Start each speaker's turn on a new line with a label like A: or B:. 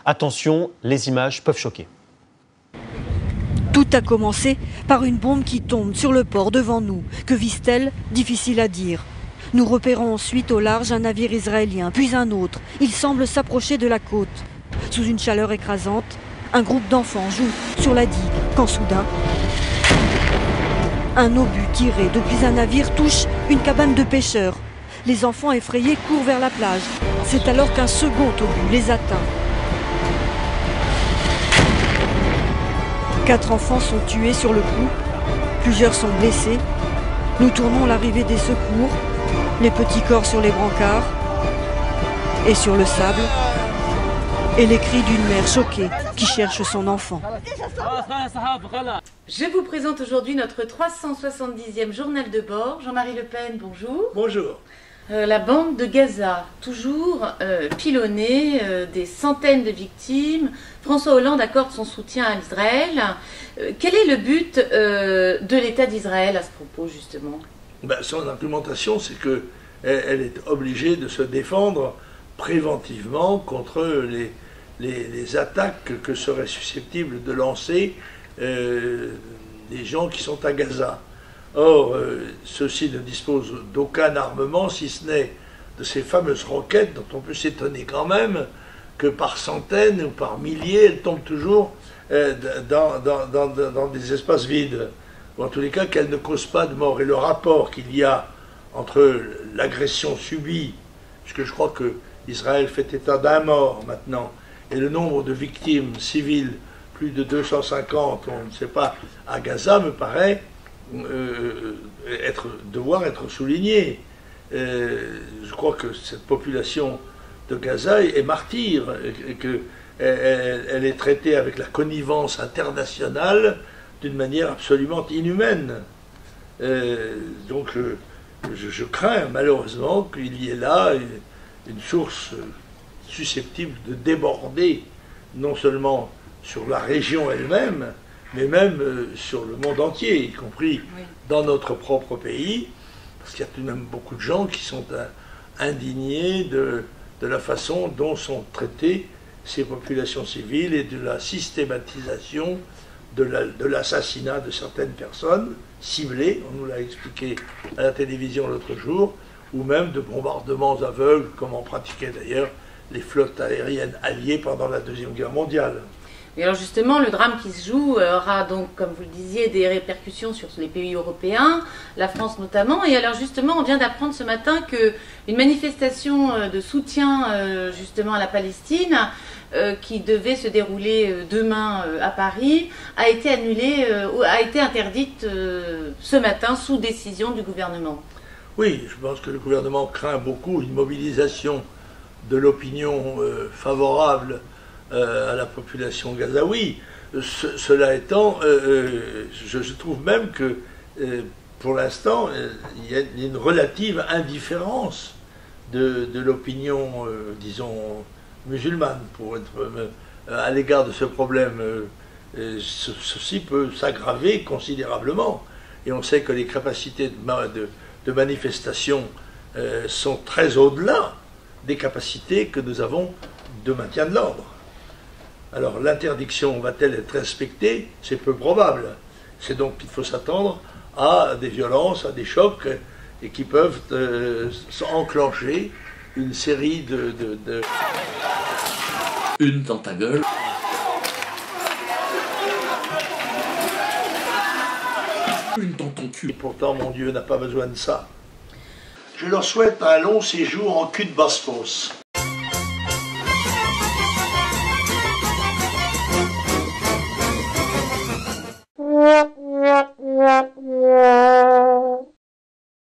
A: Attention, les images peuvent choquer.
B: Tout a commencé par une bombe qui tombe sur le port devant nous. Que vise-t-elle? Difficile à dire. Nous repérons ensuite au large un navire israélien, puis un autre. Il semble s'approcher de la côte. Sous une chaleur écrasante, un groupe d'enfants joue sur la digue, quand soudain, un obus tiré depuis un navire touche une cabane de pêcheurs. Les enfants effrayés courent vers la plage. C'est alors qu'un second obus les atteint. 4 enfants sont tués sur le coup, plusieurs sont blessés. Nous tournons l'arrivée des secours, les petits corps sur les brancards et sur le sable, et les cris d'une mère choquée qui cherche son enfant.
C: Je vous présente aujourd'hui notre 370e journal de bord. Jean-Marie Le Pen, bonjour.
D: Bonjour.
C: La bande de Gaza, toujours pilonnée, des centaines de victimes. François Hollande accorde son soutien à Israël. Quel est le but de l'État d'Israël à ce propos, justement?
D: Son argumentation, c'est qu'elle est obligée de se défendre préventivement contre les attaques que seraient susceptibles de lancer les gens qui sont à Gaza. Or, ceux-ci ne disposent d'aucun armement, si ce n'est de ces fameuses roquettes dont on peut s'étonner quand même que par centaines ou par milliers, elles tombent toujours dans des espaces vides, ou en tous les cas qu'elles ne causent pas de mort. Et le rapport qu'il y a entre l'agression subie, puisque je crois que Israël fait état d'un mort maintenant, et le nombre de victimes civiles, plus de 250, on ne sait pas, à Gaza, me paraît devoir être souligné. Je crois que cette population de Gaza est martyre, et qu'elle est traitée avec la connivence internationale d'une manière absolument inhumaine. Donc je crains malheureusement qu'il y ait là une source susceptible de déborder, non seulement sur la région elle-même, mais même sur le monde entier, y compris dans notre propre pays, parce qu'il y a tout de même beaucoup de gens qui sont indignés de la façon dont sont traitées ces populations civiles et de la systématisation de l'assassinat de certaines personnes ciblées, on nous l'a expliqué à la télévision l'autre jour, ou même de bombardements aveugles, comme en pratiquaient d'ailleurs les flottes aériennes alliées pendant la Deuxième Guerre mondiale.
C: Et alors justement, le drame qui se joue aura donc, comme vous le disiez, des répercussions sur les pays européens, la France notamment. Et alors justement, on vient d'apprendre ce matin qu'une manifestation de soutien justement à la Palestine, qui devait se dérouler demain à Paris, a été annulée, a été interdite ce matin sous décision du gouvernement.
D: Oui, je pense que le gouvernement craint beaucoup une mobilisation de l'opinion favorable à la population gazaoui. Cela étant, je trouve même que pour l'instant, il y a une relative indifférence de l'opinion, disons, musulmane, pour être à l'égard de ce problème. Ceci peut s'aggraver considérablement. Et on sait que les capacités de manifestation sont très au-delà des capacités que nous avons de maintien de l'ordre. Alors l'interdiction va-t-elle être respectée? C'est peu probable. C'est donc qu'il faut s'attendre à des violences, à des chocs, et qui peuvent enclencher une série
E: Une dans ta gueule. Une dans ton cul.
D: Et pourtant, mon Dieu n'a pas besoin de ça. Je leur souhaite un long séjour en cul de Bosphos.